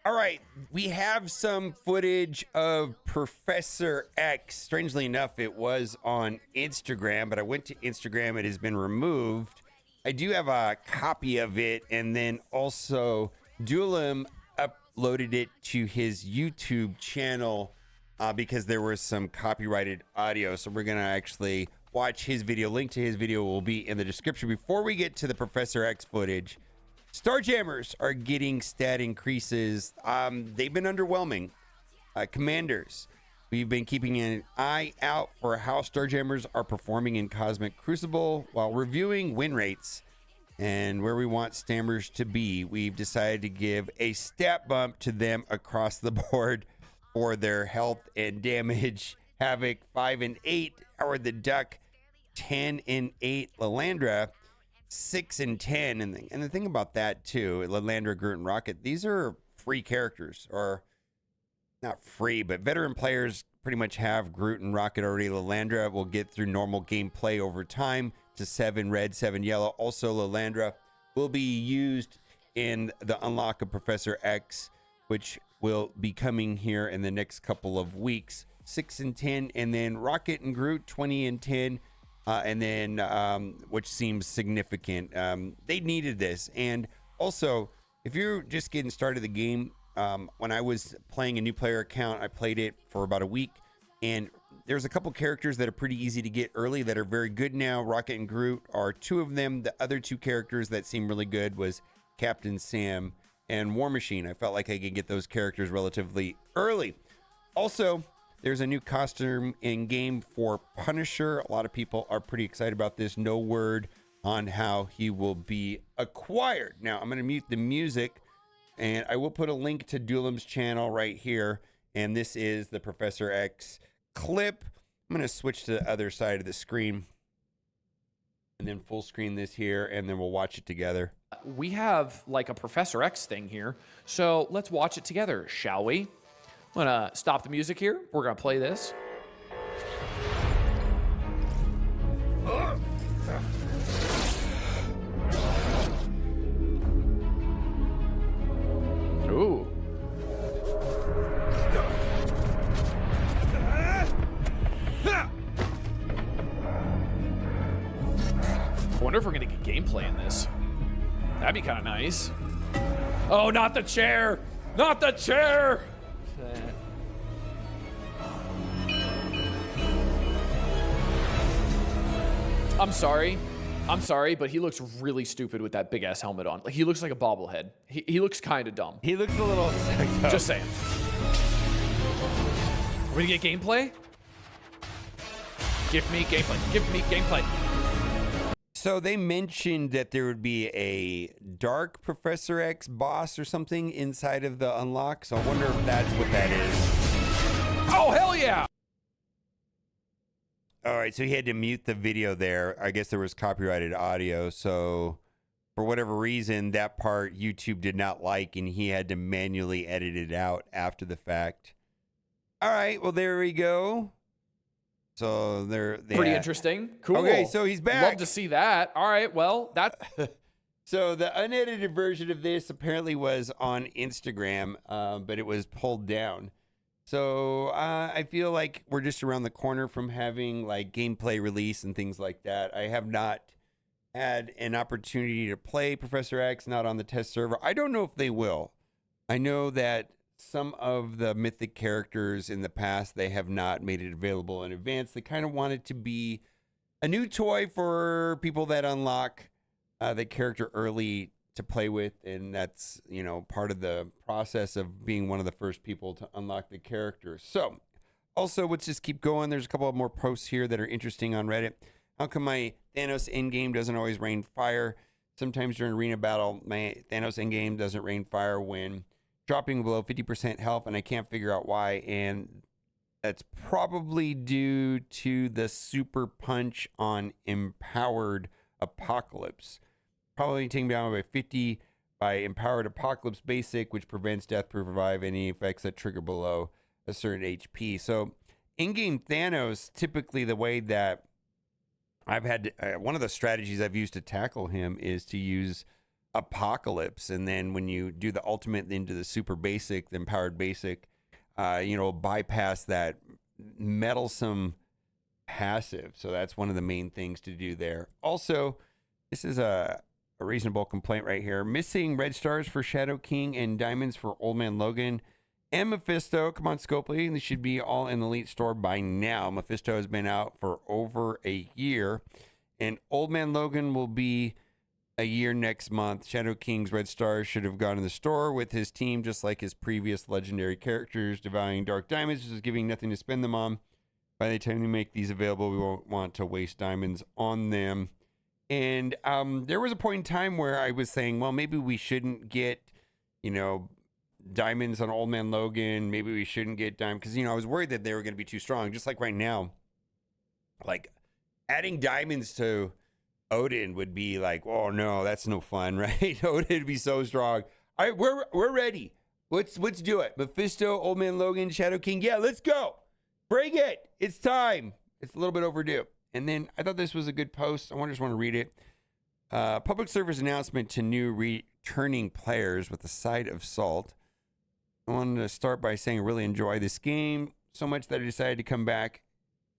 All right, we have some footage of Professor X. Strangely enough, it was on Instagram, but I went to Instagram. It has been removed. I do have a copy of it, and then also Duelim uploaded it to his YouTube channel because there was some copyrighted audio. So we're going to actually watch his video. Link to his video will be in the description. Before we get to the Professor X footage, STARJAMMERS are getting stat increases. They've been underwhelming. Commanders, we've been keeping an eye out for how STARJAMMERS are performing in Cosmic Crucible while reviewing win rates and where we want Stammers to be. We've decided to give a stat bump to them across the board for their health and damage. Havoc 5 and 8, Howard the Duck 10 and 8, Lalandra 6 and 10, and the thing about that too, Lalandra, Groot, and Rocket, these are free characters, or not free, but veteran players pretty much have Groot and Rocket already. Lalandra will get through normal gameplay over time to 7 red, 7 yellow. Also, Lalandra will be used in the unlock of Professor X, which will be coming here in the next couple of weeks. 6 and 10, and then Rocket and Groot 20 and 10. And then, which seems significant. They needed this. And also, if you're just getting started the game, when I was playing a new player account, I played it for about a week. And there's a couple characters that are pretty easy to get early that are very good now. Rocket and Groot are 2 of them. The other 2 characters that seem really good was Captain Sam and War Machine. I felt like I could get those characters relatively early. Also, there's a new costume in game for Punisher. A lot of people are pretty excited about this. No word on how he will be acquired. Now, I'm going to mute the music, and I will put a link to Duelim's channel right here. And this is the Professor X clip. I'm going to switch to the other side of the screen and then full screen this here, and then we'll watch it together. We have like a Professor X thing here, so let's watch it together, shall we? I'm gonna stop the music here. We're gonna play this. Ooh. I wonder if we're gonna get gameplay in this. That'd be kind of nice. Oh, not the chair! Not the chair! I'm sorry, but he looks really stupid with that big ass helmet on. Like, he looks like a bobblehead. He looks kind of dumb. He looks a little Just saying. Are we gonna get gameplay? Give me gameplay. Give me gameplay. So they mentioned that there would be a dark Professor X boss or something inside of the unlock. So I wonder if that's what that is. Oh, hell yeah! All right, so he had to mute the video there. I guess there was copyrighted audio. So for whatever reason, that part YouTube did not like, and he had to manually edit it out after the fact. All right, well, there we go. So they're pretty interesting. Cool. Okay, so he's back. Love to see that. All right, well, that. So the unedited version of this apparently was on Instagram, but it was pulled down. So I feel like we're just around the corner from having like gameplay release and things like that. I have not had an opportunity to play Professor X, not on the test server. I don't know if they will. I know that some of the mythic characters in the past, they have not made it available in advance. They kind of want it to be a new toy for people that unlock the character early to play with, and that's, you know, part of the process of being one of the first people to unlock the character. So also, let's just keep going. There's a couple of more posts here that are interesting on Reddit. How come my Thanos in-game doesn't always rain fire? Sometimes during arena battle, my Thanos in-game doesn't rain fire when dropping below 50% health, and I can't figure out why. And that's probably due to the super punch on Empowered Apocalypse. Probably taking down by 50 by Empowered Apocalypse Basic, which prevents death, revive any effects that trigger below a certain HP. So in-game Thanos, typically the way that I've had one of the strategies I've used to tackle him is to use Apocalypse, and then when you do the ultimate into the super basic, the empowered basic, bypass that meddlesome passive. So that's one of the main things to do there. Also, this is a reasonable complaint right here. Missing red stars for Shadow King and diamonds for Old Man Logan and Mephisto. Come on, Scopely. They should be all in the Elite Store by now. Mephisto has been out for over a year, and Old Man Logan will be a year next month. Shadow King's red stars should have gone in the store with his team, just like his previous legendary characters, devouring dark diamonds, just giving nothing to spend them on. By the time we make these available, we won't want to waste diamonds on them. And there was a point in time where I was saying, well, maybe we shouldn't get, diamonds on Old Man Logan. Maybe we shouldn't get diamonds because, I was worried that they were going to be too strong. Just like right now, like adding diamonds to Odin would be like, oh no, that's no fun, right? Odin would be so strong. All right, we're ready. Let's do it. Mephisto, Old Man Logan, Shadow King. Yeah, let's go. Bring it. It's time. It's a little bit overdue. And then I thought this was a good post. I just want to read it. Public service announcement to new returning players with a side of salt. I wanted to start by saying I really enjoy this game so much that I decided to come back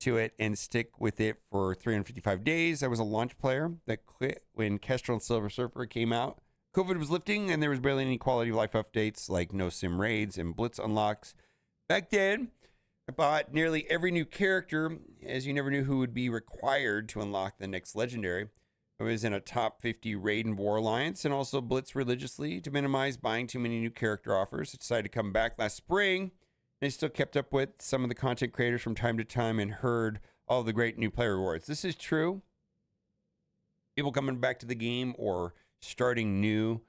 to it and stick with it for 355 days. I was a launch player that quit when Kestrel and Silver Surfer came out. COVID was lifting and there was barely any quality of life updates like no sim raids and blitz unlocks. Back then, I bought nearly every new character, as you never knew who would be required to unlock the next legendary. I was in a top 50 raid and war alliance and also blitz religiously to minimize buying too many new character offers. I decided to come back last spring, and I still kept up with some of the content creators from time to time and heard all the great new player rewards. This is true. People coming back to the game or starting new.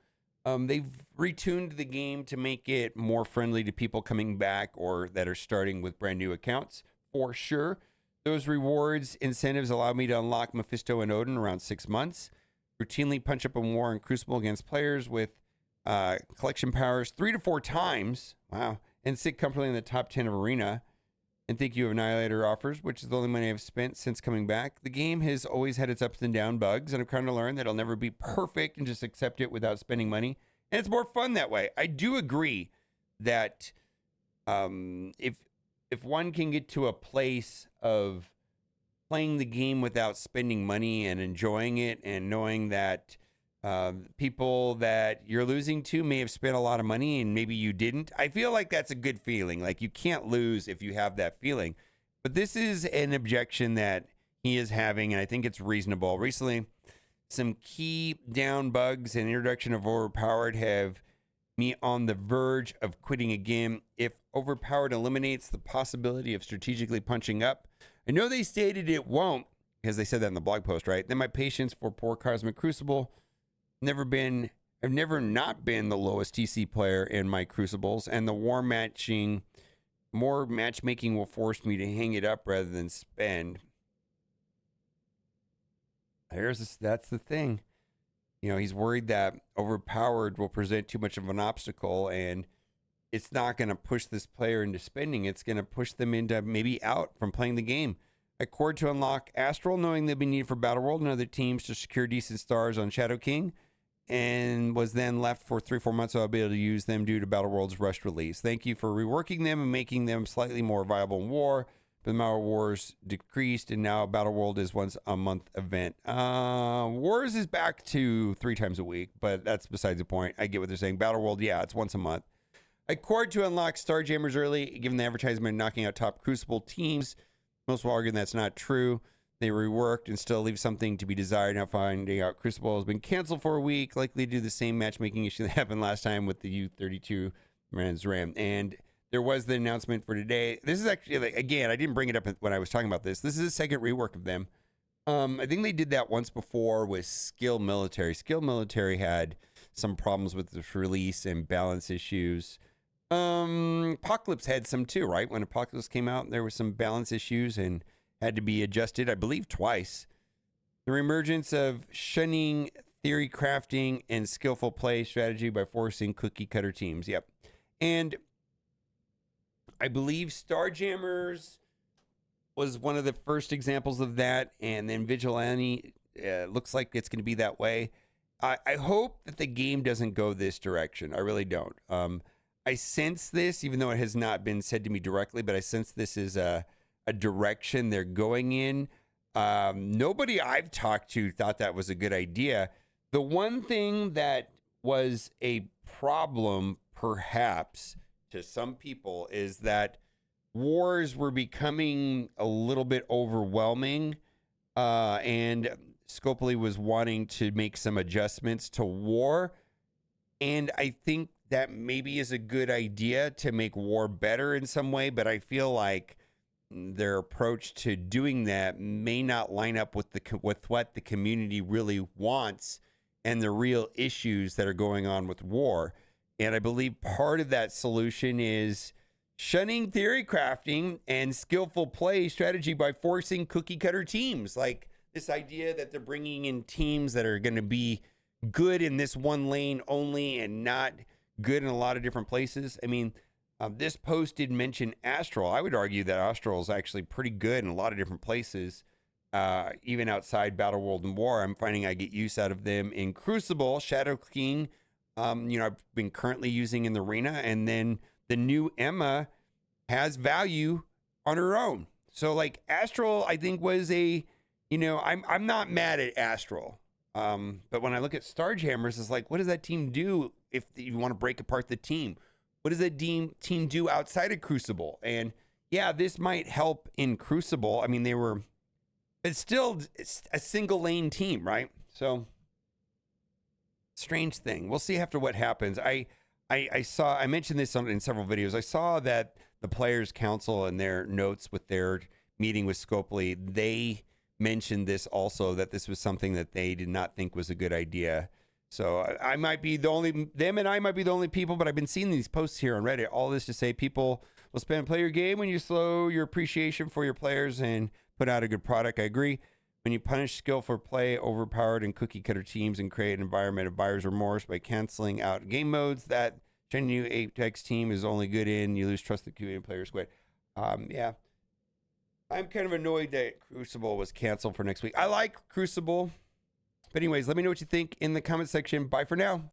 They've retuned the game to make it more friendly to people coming back or that are starting with brand new accounts, for sure. Those rewards incentives allow me to unlock Mephisto and Odin around 6 months, routinely punch up a war and Crucible against players with collection powers 3 to 4 times, wow, and sit comfortably in the top 10 of Arena. And thank you, Annihilator offers, which is the only money I've spent since coming back. The game has always had its ups and down bugs, and I've come to learn that it'll never be perfect and just accept it without spending money. And it's more fun that way. I do agree that if one can get to a place of playing the game without spending money and enjoying it and knowing that people that you're losing to may have spent a lot of money and maybe you didn't. I feel like that's a good feeling. Like you can't lose if you have that feeling. But this is an objection that he is having, and I think it's reasonable. Recently, some key down bugs and introduction of Overpowered have me on the verge of quitting again. If Overpowered eliminates the possibility of strategically punching up, I know they stated it won't, because they said that in the blog post, right? Then my patience for poor Cosmic Crucible I've never not been the lowest TC player in my Crucibles, and the more matchmaking will force me to hang it up rather than spend. That's the thing. He's worried that Overpowered will present too much of an obstacle, and it's not going to push this player into spending. It's going to push them into maybe out from playing the game. I cored to unlock Astral, knowing they'd be needed for Battle World and other teams to secure decent stars on Shadow King, and was then left for 3-4 months so I'll be able to use them due to Battle World's rushed release. Thank you for reworking them and making them slightly more viable in war. But the amount of wars decreased, and now Battle World is once a month event. Wars is back to 3 times a week, but that's besides the point. I get what they're saying. Battle World, yeah, it's once a month. I cored to unlock STARJAMMERS early, given the advertisement knocking out top Crucible teams. Most will argue that's not true. They reworked and still leave something to be desired. Now finding out Crucible has been canceled for a week, likely due to the same matchmaking issue that happened last time with the U32 Rams RAM. And there was the announcement for today. This is actually, again, I didn't bring it up when I was talking about this. This is a second rework of them. I think they did that once before with Skill Military. Skill Military had some problems with the release and balance issues. Apocalypse had some too, right? When Apocalypse came out, there were some balance issues and had to be adjusted, I believe, twice. The reemergence of shunning theory crafting and skillful play strategy by forcing cookie cutter teams. Yep. And I believe STARJAMMERS was one of the first examples of that. And then Vigilante looks like it's going to be that way. I hope that the game doesn't go this direction. I really don't. I sense this, even though it has not been said to me directly, but I sense this is a direction they're going in. Nobody I've talked to thought that was a good idea. The one thing that was a problem, perhaps, to some people is that wars were becoming a little bit overwhelming, and Scopely was wanting to make some adjustments to war. And I think that maybe is a good idea to make war better in some way, but I feel like their approach to doing that may not line up with what the community really wants and the real issues that are going on with war. And I believe part of that solution is shunning theory crafting and skillful play strategy by forcing cookie cutter teams. Like this idea that they're bringing in teams that are going to be good in this one lane only and not good in a lot of different places. I mean, this post did mention Astral. I would argue that Astral is actually pretty good in a lot of different places. Even outside Battle World and War, I'm finding I get use out of them in Crucible, Shadow King. I've been currently using in the arena, and then the new Emma has value on her own. So like Astral, I think was I'm not mad at Astral. But when I look at STARJAMMERS, it's like, what does that team do if you want to break apart the team? What does that team do outside of Crucible? And yeah, this might help in Crucible. I mean, it's still a single lane team, right? So strange thing. We'll see after what happens. I mentioned this in several videos. I saw that the Players Council and their notes with their meeting with Scopely, they mentioned this also, that this was something that they did not think was a good idea. So I might be the only people, but I've been seeing these posts here on Reddit. All this to say, people will play your game when you slow your appreciation for your players and put out a good product. I agree. When you punish skillful play, overpowered and cookie cutter teams, and create an environment of buyer's remorse by canceling out game modes that new Apex team is only good in, you lose trust the community players quit. Yeah. I'm kind of annoyed that Crucible was canceled for next week. I like Crucible. But anyways, let me know what you think in the comment section. Bye for now.